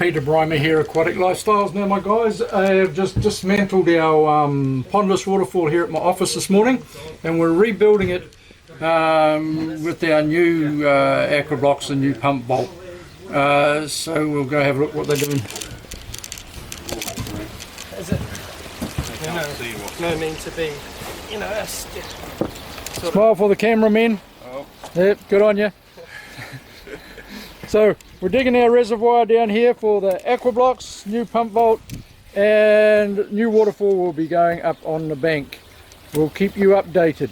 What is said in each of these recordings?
Peter Brymer here, Aquatic Lifestyles. Now my guys, I have just dismantled our Pondless Waterfall here at my office this morning, and we're rebuilding it with our new aqua blocks and new pump bolt. So we'll go have a look what they're doing. Is it? No mean to be, you know, Smile for the cameraman. Oh. Yep, good on you. So we're digging our reservoir down here for the aqua blocks, new pump bolt, and new waterfall will be going up on the bank. We'll keep you updated.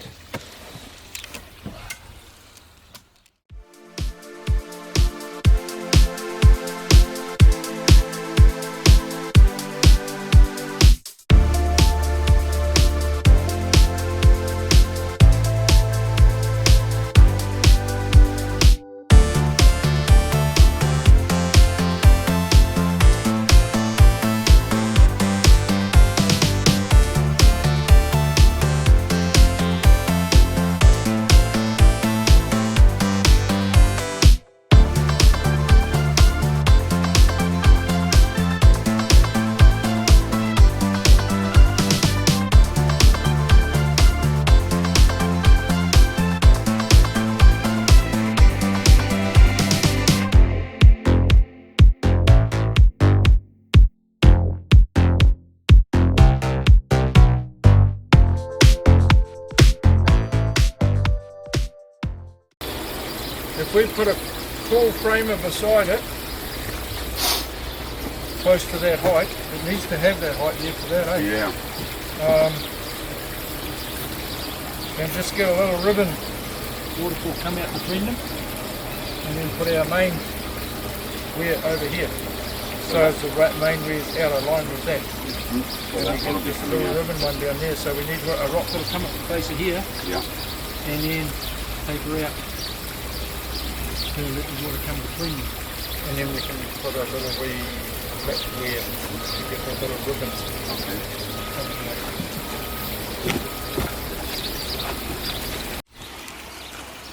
If we put a tall framer beside it, close to that height, it needs to have that height there for that, eh? Yeah. And just get a little ribbon waterfall come out between them, and then put our main weir over here. So it's the main weir's out of line with that. And we get this little ribbon one down there, so we need a rock that'll come up the face of here, Yeah. and then take her out. To let the water come between them, and then we can put a little wee flat weir to get the little ribbon.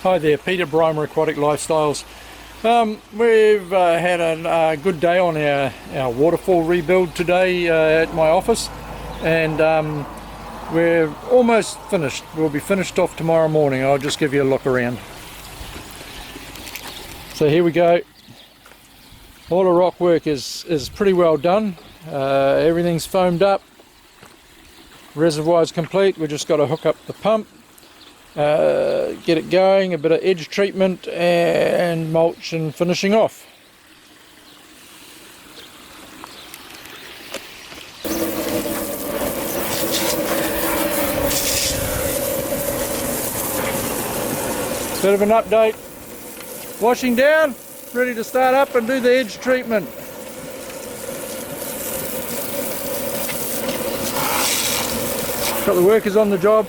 Hi there, Peter Brymer, Aquatic Lifestyles. We've had a good day on our waterfall rebuild today at my office, and we're almost finished. We'll be finished off tomorrow morning. I'll just give you a look around. So here we go. All the rock work is pretty well done. Everything's foamed up. Reservoir's complete. We've just got to hook up the pump, get it going, a bit of edge treatment and mulch and finishing off. Bit of an update. Washing down, ready to start up and do the edge treatment. Got the workers on the job.